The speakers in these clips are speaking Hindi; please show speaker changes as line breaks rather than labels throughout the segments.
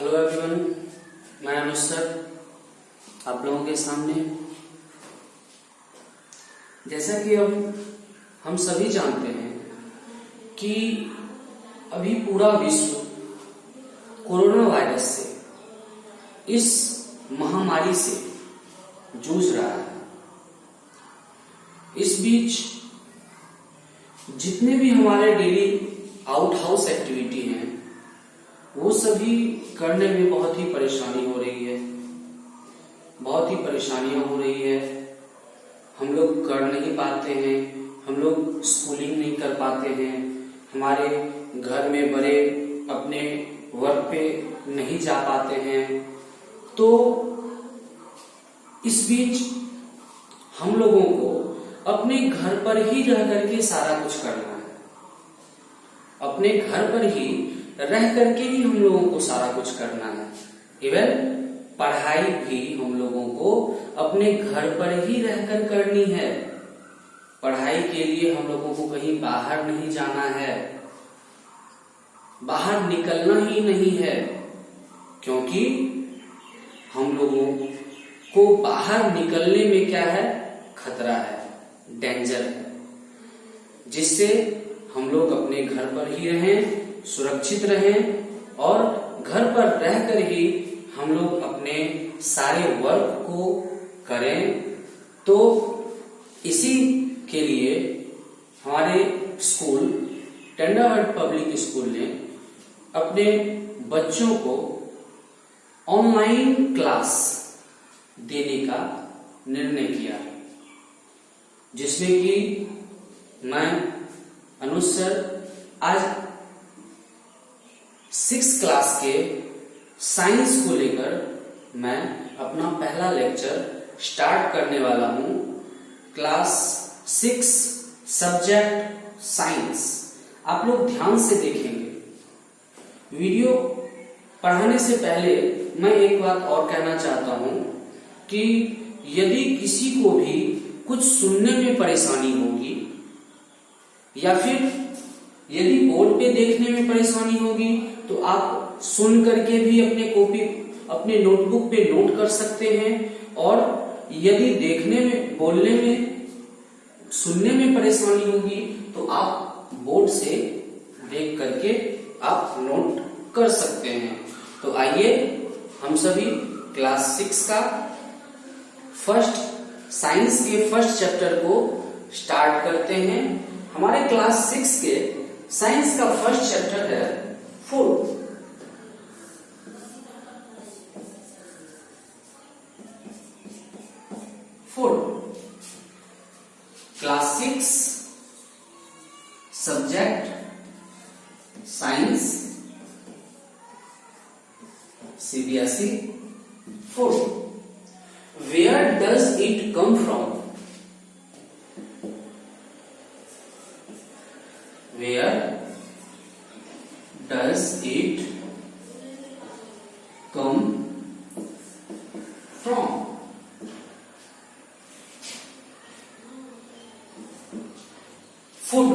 हेलो एवरीवन, मैं अनुज सर आप लोगों के सामने। जैसा कि अब हम सभी जानते हैं कि अभी पूरा विश्व कोरोना वायरस से, इस महामारी से जूझ रहा है। इस बीच जितने भी हमारे डेली आउट हाउस एक्टिविटी हैं वो सभी करने में बहुत ही परेशानी हो रही है, बहुत ही परेशानियां हो रही है। हम लोग कर नहीं पाते हैं, हम लोग स्कूलिंग नहीं कर पाते हैं, हमारे घर में बड़े अपने वर्क पे नहीं जा पाते हैं। तो इस बीच हम लोगों को अपने घर पर ही रह करके सारा कुछ करना है, अपने घर पर ही रह करके ही हम लोगों को सारा कुछ करना है। इवन पढ़ाई भी हम लोगों को अपने घर पर ही रहकर करनी है। पढ़ाई के लिए हम लोगों को कहीं बाहर नहीं जाना है, बाहर निकलना ही नहीं है, क्योंकि हम लोगों को बाहर निकलने में क्या है, खतरा है, डेंजर है, जिससे हम लोग अपने घर पर ही रहें, सुरक्षित रहें और घर पर रहकर ही हम लोग अपने सारे वर्क को करें। तो इसी के लिए हमारे स्कूल टेंडरहार्ट पब्लिक स्कूल ने अपने बच्चों को ऑनलाइन क्लास देने का निर्णय किया, जिसमें कि मैं अनुज सर आज 6 क्लास के साइंस को लेकर मैं अपना पहला लेक्चर स्टार्ट करने वाला हूं। Class 6 subject science. आप लोग ध्यान से देखेंगे। वीडियो पढ़ाने से पहले मैं एक बात और कहना चाहता हूं कि यदि किसी को भी कुछ सुनने में परेशानी होगी या फिर यदि बोर्ड पे देखने में परेशानी होगी तो आप सुन करके भी अपने कॉपी अपने नोटबुक पे नोट कर सकते हैं। और यदि देखने में, बोलने में, सुनने में परेशानी होगी तो आप बोर्ड से देख करके आप नोट कर सकते हैं। तो आइए हम सभी क्लास 6 का साइंस के फर्स्ट चैप्टर को स्टार्ट करते हैं। हमारे क्लास 6 के साइंस का फर्स्ट चैप्टर है food. Class 6 subject science CBSE food. Where does it come from? Where does it come from? Food.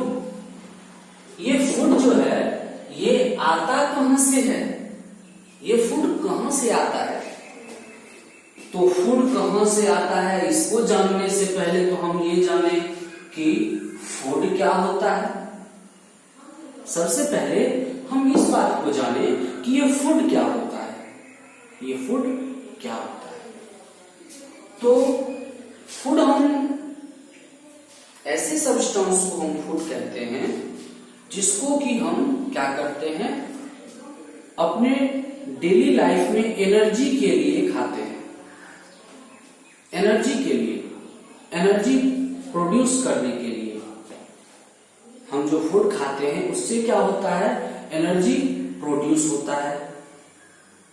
ये फूड जो है ये आता कहां से है? ये फूड कहां से आता है? तो फूड कहां से आता है इसको जानने से पहले तो हम ये जाने कि फूड क्या होता है। सबसे पहले हम इस बात को जाने कि ये फूड क्या होता है। ये फूड क्या होता है? तो फूड, हम ऐसे सब्सटेंस को हम फूड कहते हैं जिसको कि हम क्या करते हैं, अपने डेली लाइफ में एनर्जी के लिए खाते हैं। एनर्जी के लिए, एनर्जी प्रोड्यूस करने के लिए हम जो फूड खाते हैं उससे क्या होता है, एनर्जी प्रोड्यूस होता है।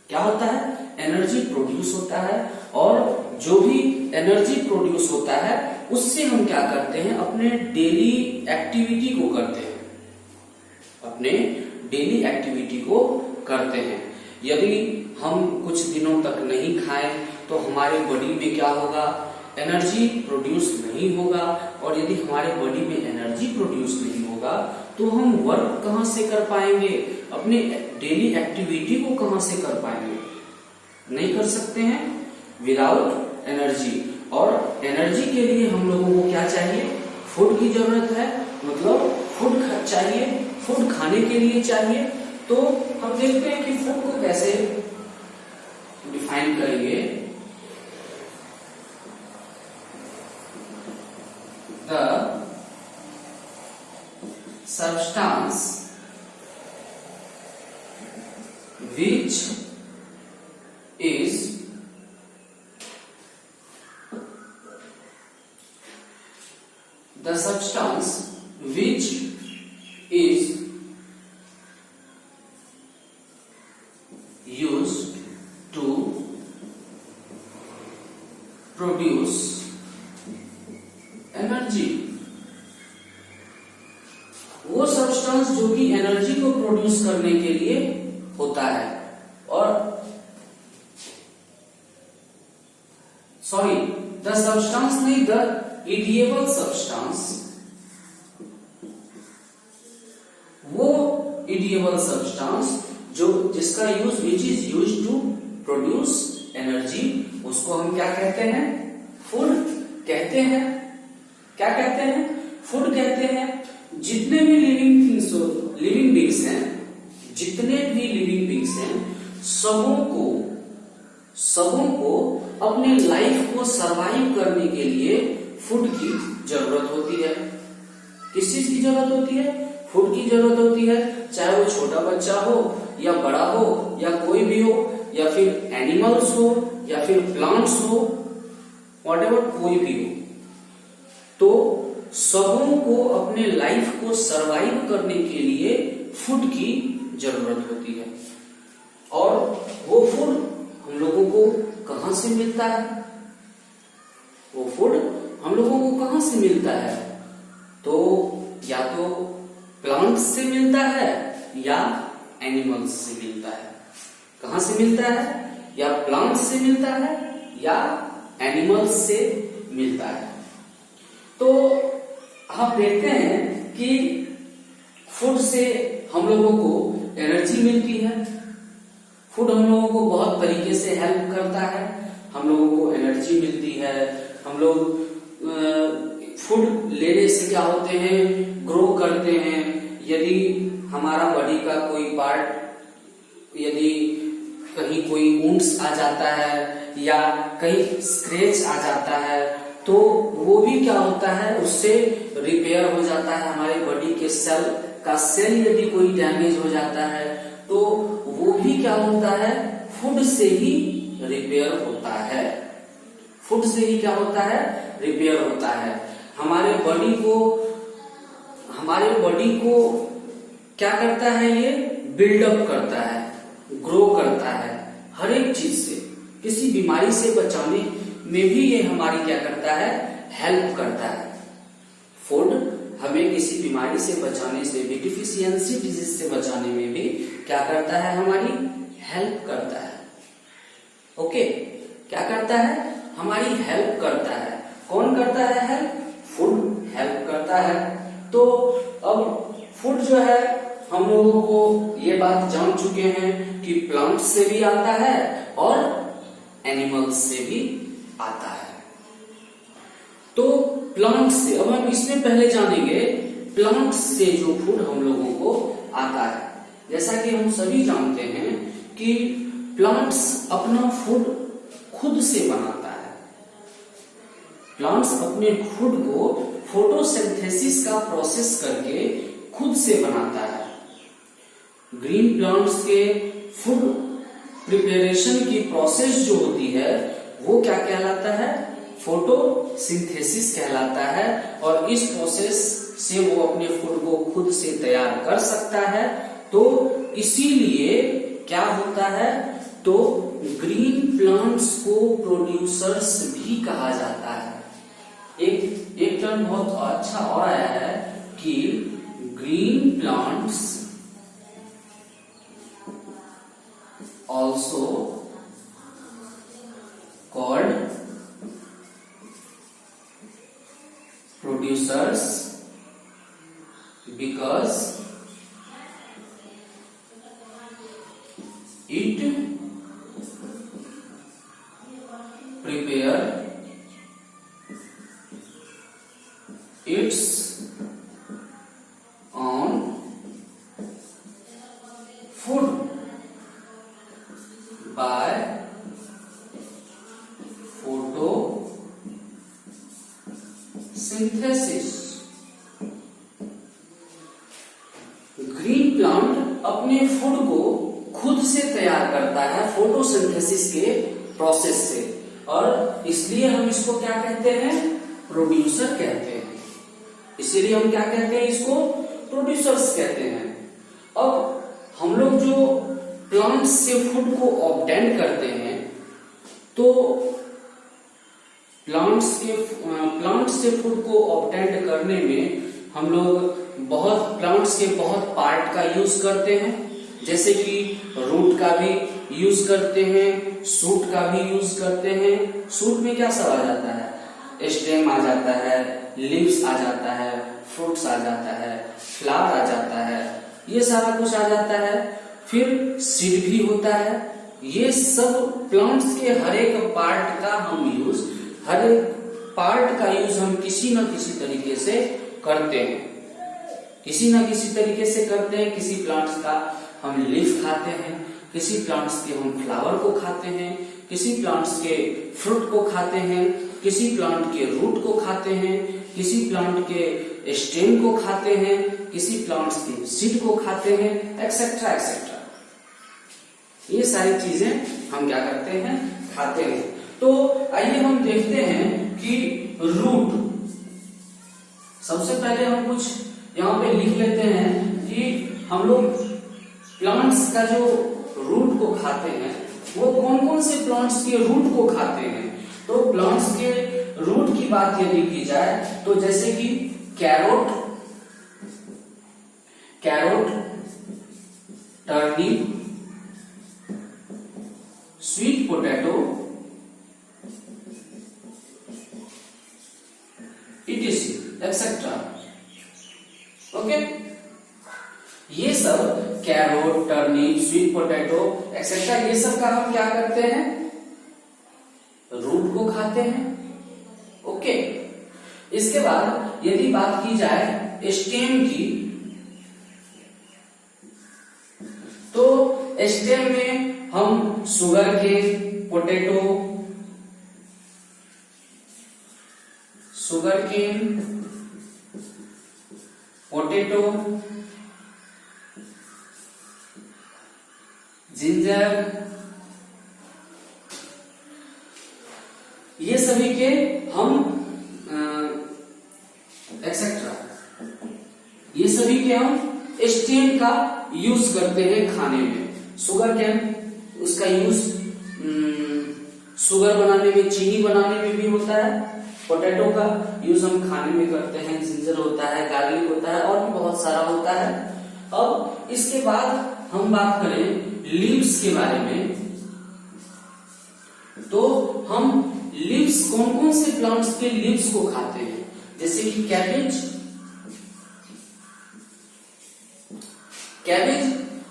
क्या होता है? एनर्जी प्रोड्यूस होता है। और जो भी एनर्जी प्रोड्यूस होता है उससे हम क्या करते हैं, अपने डेली एक्टिविटी को करते हैं, अपने डेली एक्टिविटी को करते हैं। यदि हम कुछ दिनों तक नहीं खाएं तो हमारे बॉडी में क्या होगा, एनर्जी प्रोड्यूस नहीं होगा। और यदि हमारे बॉडी में एनर्जी प्रोड्यूस नहीं होगा तो हम वर्क कहां से कर पाएंगे, अपने डेली एक्टिविटी को कहां से कर पाएंगे, नहीं कर सकते हैं विदाउट एनर्जी। और एनर्जी के लिए हम लोगों को क्या चाहिए, फूड की जरूरत है, मतलब फूड चाहिए, फूड खाने के लिए चाहिए। तो हम देखते हैं कि फूड को कैसे डिफाइन करेंगे। The substance which is the substance which is used to produce energy, वो सब्सटेंस जो कि एनर्जी को प्रोड्यूस करने के लिए होता है। और सॉरी, द सब्सटेंस नहीं, द इडिएबल सब्सटेंस, वो इडिएबल सब्सटेंस जो जिसका use which is use to produce energy, उसको हम क्या कहते हैं, फूड कहते हैं। क्या कहते हैं, फूड कहते हैं। जितने भी लिविंग थिंग्स, लिविंग बींग्स हैं, जितने भी लिविंग बींग्स हैं, सबों को अपने लाइफ को सरवाइव करने के लिए फूड की जरूरत होती है। किस चीज की जरूरत होती है, फूड की जरूरत होती है। चाहे वो छोटा बच्चा हो या बड़ा हो या कोई भी हो, या फिर एनिमल्स हो या फिर प्लांट्स हो, व्हाटएवर, कोई भी हो, तो सबों को अपने लाइफ को सरवाइव करने के लिए फूड की जरूरत होती है। और वो फूड हम लोगों को कहां से मिलता है, वो फूड हम लोगों को कहां से मिलता है, तो या तो प्लांट्स से मिलता है या एनिमल्स से मिलता है। कहां से मिलता है, या प्लांट्स से मिलता है या एनिमल्स से मिलता है। तो हम देखते हैं कि फूड से हम लोगों को एनर्जी मिलती है। फूड हम लोगों को बहुत तरीके से हेल्प करता है, हम लोगों को एनर्जी मिलती है। हम लोग फूड लेने से क्या होते हैं, ग्रो करते हैं। यदि हमारा बॉडी का कोई पार्ट, यदि कहीं कोई वुंड्स आ जाता है या कहीं स्क्रैच आ जाता है, तो वो भी क्या होता है, उससे रिपेयर हो जाता है। हमारे बॉडी के सेल का सेल यदि कोई डैमेज हो जाता है, तो वो भी क्या होता है, फूड से ही रिपेयर होता है। फूड से ही क्या होता है, रिपेयर होता है। हमारे बॉडी को क्या करता है, ये बिल्डअप करता है, ग्रो करता है, हर एक चीज से, किसी बीमारी से बचाने में भी ये हमारी क्या करता है, हेल्प करता है। फूड हमें किसी बीमारी से बचाने से भी, डिफिशियंसी डिजीज से बचाने में भी क्या करता है, हमारी हेल्प करता है। ओके, क्या करता है, हमारी हेल्प करता है। कौन करता है हेल्प, फूड हेल्प करता है। तो अब फूड जो है, हम लोगों को ये बात जान चुके हैं कि प्लांट से भी आता है और एनिमल्स से भी आता है। तो प्लांट से, अब हम इसमें पहले जानेंगे प्लांट से जो फूड हम लोगों को आता है। जैसा कि हम सभी जानते हैं कि प्लांट्स अपना फूड खुद से बनाता है। प्लांट्स अपने फूड को फोटोसिंथेसिस का प्रोसेस करके खुद से बनाता है। ग्रीन प्लांट्स के फूड प्रिपरेशन की प्रोसेस जो होती है, वो क्या कहलाता है, फोटोसिंथेसिस कहलाता है। और इस प्रोसेस से वो अपने फूड को खुद से तैयार कर सकता है। तो इसीलिए क्या होता है, तो ग्रीन प्लांट्स को प्रोड्यूसर्स भी कहा जाता है। एक टर्म बहुत अच्छा और आया है कि green plants also called producers because it prepare its own food by photosynthesis. Green plant अपने फूड को खुद से तैयार करता है फोटोसिंथेसिस के प्रोसेस से, और इसलिए हम इसको क्या कहते हैं? प्रोड्यूसर कहते हैं। इसीलिए हम क्या कहते हैं? इसको प्रोड्यूसर्स कहते हैं। अब हम लोग जो प्लांट से फूड को ऑब्टेन करते हैं, तो प्लांट से फूड को ऑब्टेन करने में हम लोग प्लांट्स के बहुत पार्ट का यूज करते हैं, जैसे कि रूट का भी यूज करते हैं, शूट का भी यूज करते हैं। शूट में क्या सब आ जाता है? स्टेम आ जाता है, लीव्स आ जाता है, फ्रूट्स आ जाता है, फ्लावर आ जाता है, ये सारा कुछ आ जाता है। फिर सीड भी होता है। ये सब प्लांट्स के हर एक पार्ट का हम यूज किसी न किसी तरीके से करते हैं। किसी प्लांट्स का हम लीफ खाते हैं, किसी प्लांट्स के हम फ्लावर को खाते हैं, किसी प्लांट्स के फ्रूट को खाते हैं, किसी प्लांट के रूट को खाते हैं, किसी प्लांट के स्टेम को खाते हैं, किसी प्लांट्स के सीड को खाते हैं, एक्सेट्रा एक्सेट्रा। ये सारी चीजें हम क्या करते हैं? खाते हैं। तो आइए हम देखते हैं कि रूट, सबसे पहले हम कुछ यहाँ पे लिख लेते हैं कि हम लोग प्लांट्स का जो रूट को खाते हैं वो कौन कौन से प्लांट्स के रूट को खाते हैं। तो प्लांट्स के रूट की बात यदि की जाए तो जैसे कि carrot, turnip, sweet potato, etc etcetera. Okay, ये सब carrot, turnip, sweet potato etcetera, ये सब का हम क्या करते हैं? रूट को खाते हैं। ओके, इसके बाद यदि बात की जाए स्टेम की, तो स्टेम में हम शुगर केन, पोटैटो, जिंजर, ये सभी के हम एक्सेट्रा, ये सभी के हम स्टेम का यूज करते हैं खाने में। शुगर केन, उसका यूज शुगर बनाने में, चीनी बनाने में भी होता है। पोटैटो का यूज हम खाने में करते हैं, जिंजर होता है, गार्लिक होता है, और भी बहुत सारा होता है। अब इसके बाद हम बात करें लीव्स के बारे में, तो हम लीव्स कौन कौन से प्लांट्स के लीव्स को खाते हैं? जैसे कि कैबेज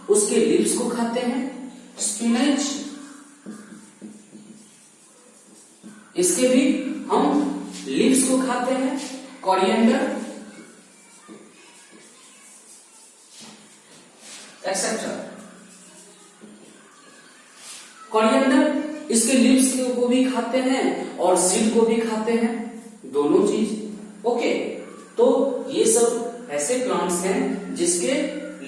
उसके लीव्स को खाते हैं। स्पिनच, इसके भी हम लीव्स को खाते हैं। Coriander etcetera. कोरिएंडर इसके लीव्स को भी खाते हैं और सीड को भी खाते हैं, दोनों चीज। ओके, तो ये सब ऐसे प्लांट्स हैं जिसके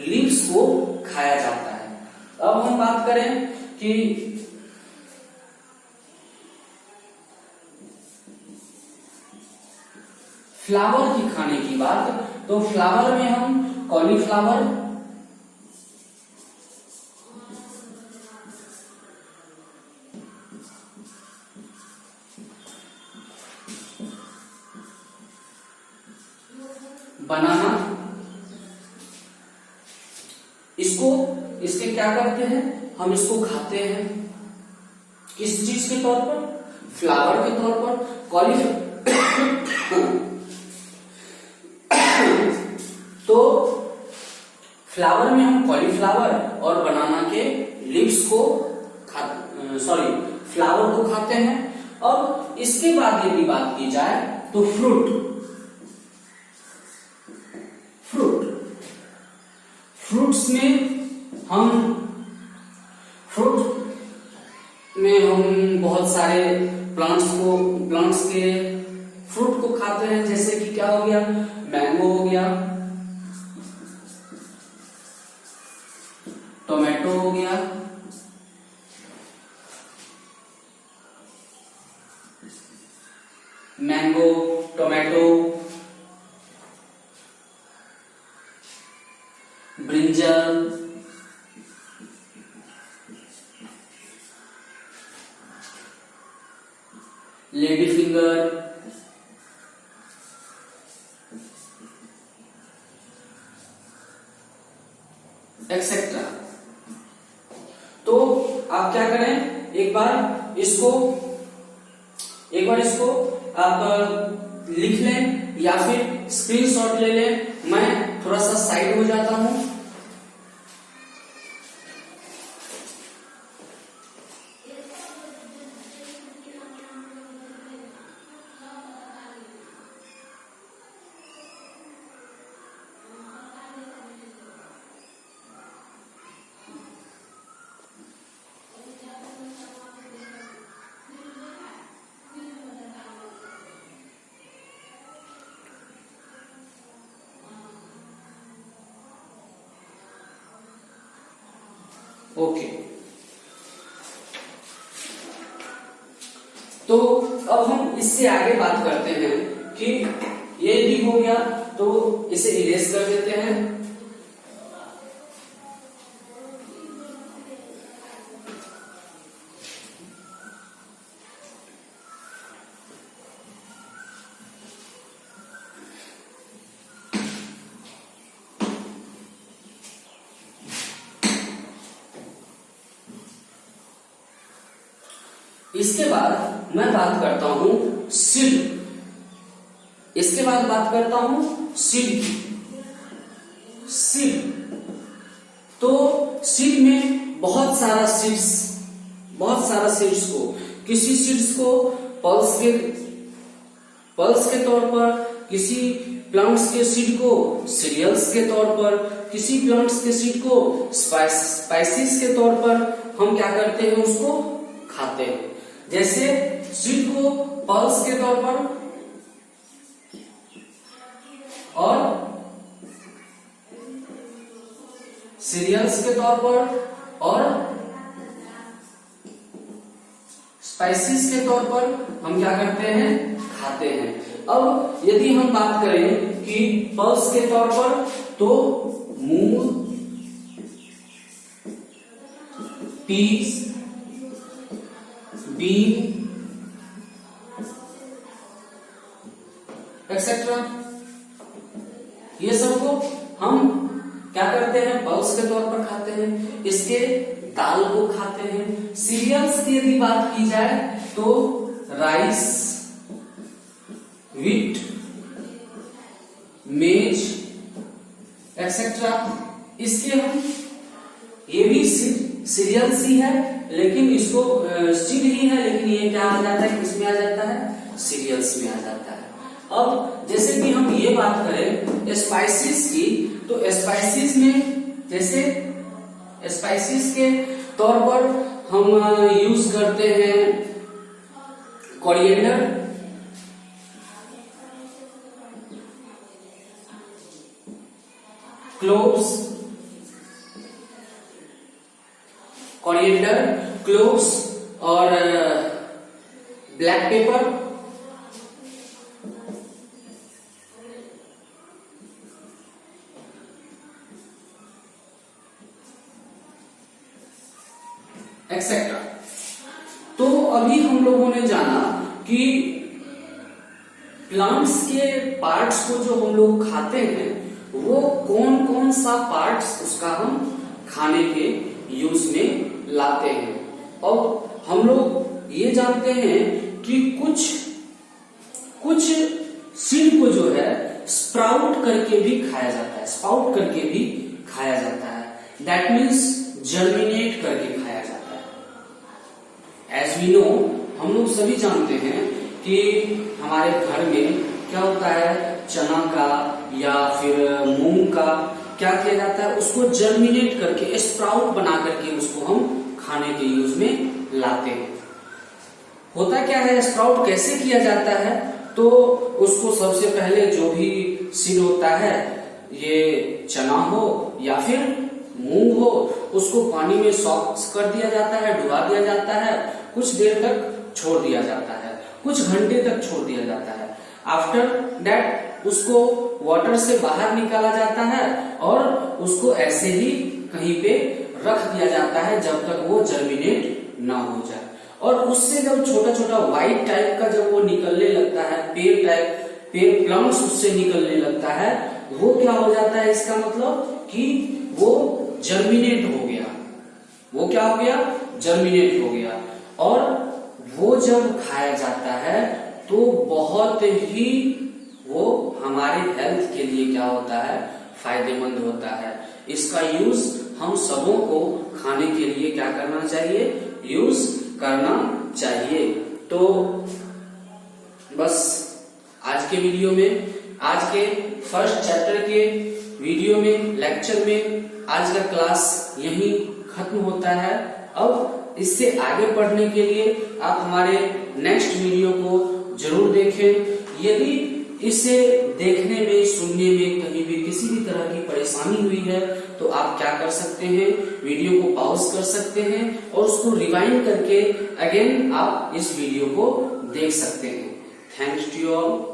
लीव्स को खाया जाता है। अब हम बात करें कि फ्लावर की खाने की बात, तो फ्लावर में हम कॉलीफ्लावर, बनाना, इसके क्या करते हैं? हम इसको खाते हैं। किस चीज के तौर पर? फ्लावर के तौर पर। कॉलीफ्लावर तो तो फ्लावर में हम कॉलीफ्लावर और बनाना के लीव्स को फ्लावर को खाते हैं। अब इसके बाद यदि बात की जाए तो फ्रूट्स में हम बहुत सारे प्लांट्स के फ्रूट को खाते हैं, जैसे कि क्या हो गया, मैंगो हो गया, टोमेटो हो गया, mango, tomato, brinjal, lady finger, etcetera. तो आप क्या करें, एक बार इसको आप लिख लें या फिर स्क्रीनशॉट ले लें। मैं थोड़ा सा साइड हो जाता हूं। ओके, तो अब हम इससे आगे बात करते हैं कि ये भी हो गया तो इसे इरेज कर देते हैं। इसके बाद मैं बात करता हूं सीड। इसके बाद बात करता हूं सीड की। सीड तो सीड में बहुत सारा सीड्स को, किसी सीड्स को पल्स के तौर पर, किसी प्लांट्स के सीड को सीरियल्स के तौर पर, किसी प्लांट्स के सीड को स्पाइसेस के तौर पर हम क्या करते हैं, उसको खाते हैं। जैसे सीड को पल्स के तौर पर और सीरियल्स के तौर पर और स्पाइसेस के तौर पर हम क्या करते हैं, खाते हैं। अब यदि हम बात करें कि पल्स के तौर पर, तो मूंग, पीस, बीन, एक्सेट्रा, ये सबको हम क्या करते हैं, पल्स के तौर पर खाते हैं। इसके दाल को खाते हैं। सीरियल्स की यदि बात की जाए तो राइस, व्हीट, मेज, एक्सेट्रा, इसके हम, ये भी सीरियल्स ही है, लेकिन इसको सीड ही है, लेकिन ये क्या आ जाता है, किसमें आ जाता है, सीरियल्स में आ जाता है। अब जैसे कि हम ये बात करें स्पाइसेस की, तो स्पाइसेस में जैसे स्पाइसेस के तौर पर हम यूज करते हैं कोरिएंडर, क्लोव्स, कोरिएंडर, क्लोव्स और ब्लैक पेपर, एक्सेट्रा। तो अभी हम लोगों ने जाना कि प्लांट्स के पार्ट्स को जो हम लोग खाते हैं वो कौन कौन सा पार्ट्स उसका हम खाने के यूज में लाते हैं। और हम लोग ये जानते हैं कि कुछ सीड को जो है स्प्राउट करके भी खाया जाता है, स्प्राउट करके भी खाया जाता है, दैट मीन्स जर्मिनेट करके खाया जाता है। एज वी नो, हम लोग सभी जानते हैं कि हमारे घर में क्या होता है, चना का या फिर मूंग का क्या किया जाता है, उसको जर्मिनेट करके स्प्राउट बना करके उसको हम खाने के यूज में लाते हैं। होता क्या है, स्प्राउट कैसे किया जाता है, तो उसको सबसे पहले जो भी सीड होता है, ये चना हो या फिर मूंग हो, उसको पानी में सॉक कर दिया जाता है, डुबा दिया जाता है, कुछ देर तक छोड़ दिया जाता है, कुछ घंटे तक छोड़ दिया जाता है। आफ्टर दैट उसको वाटर से बाहर निकाला जाता है और उसको ऐसे ही कहीं पे रख दिया जाता है जब तक वो जर्मिनेट ना हो जाए। और उससे जब छोटा छोटा व्हाइट टाइप का जब वो निकलने लगता है, पेड़ प्लम्स उससे निकलने लगता है, वो क्या हो जाता है, इसका मतलब कि वो जर्मिनेट हो गया। वो क्या हो गया, जर्मिनेट हो गया। और वो जब खाया जाता है तो बहुत ही वो हमारे हेल्थ के लिए क्या होता है, फायदेमंद होता है। इसका यूज हम सबों को खाने के लिए क्या करना चाहिए, यूज करना चाहिए। तो बस आज के वीडियो में, आज के फर्स्ट चैप्टर के वीडियो में, लेक्चर में आज का क्लास यहीं खत्म होता है। अब इससे आगे पढ़ने के लिए आप हमारे नेक्स्ट वीडियो को जरूर देखें। यदि इसे देखने में, सुनने में कहीं भी किसी भी तरह की परेशानी हुई है तो आप क्या कर सकते हैं, वीडियो को पॉज कर सकते हैं और उसको रिवाइंड करके अगेन आप इस वीडियो को देख सकते हैं। Thanks to you all.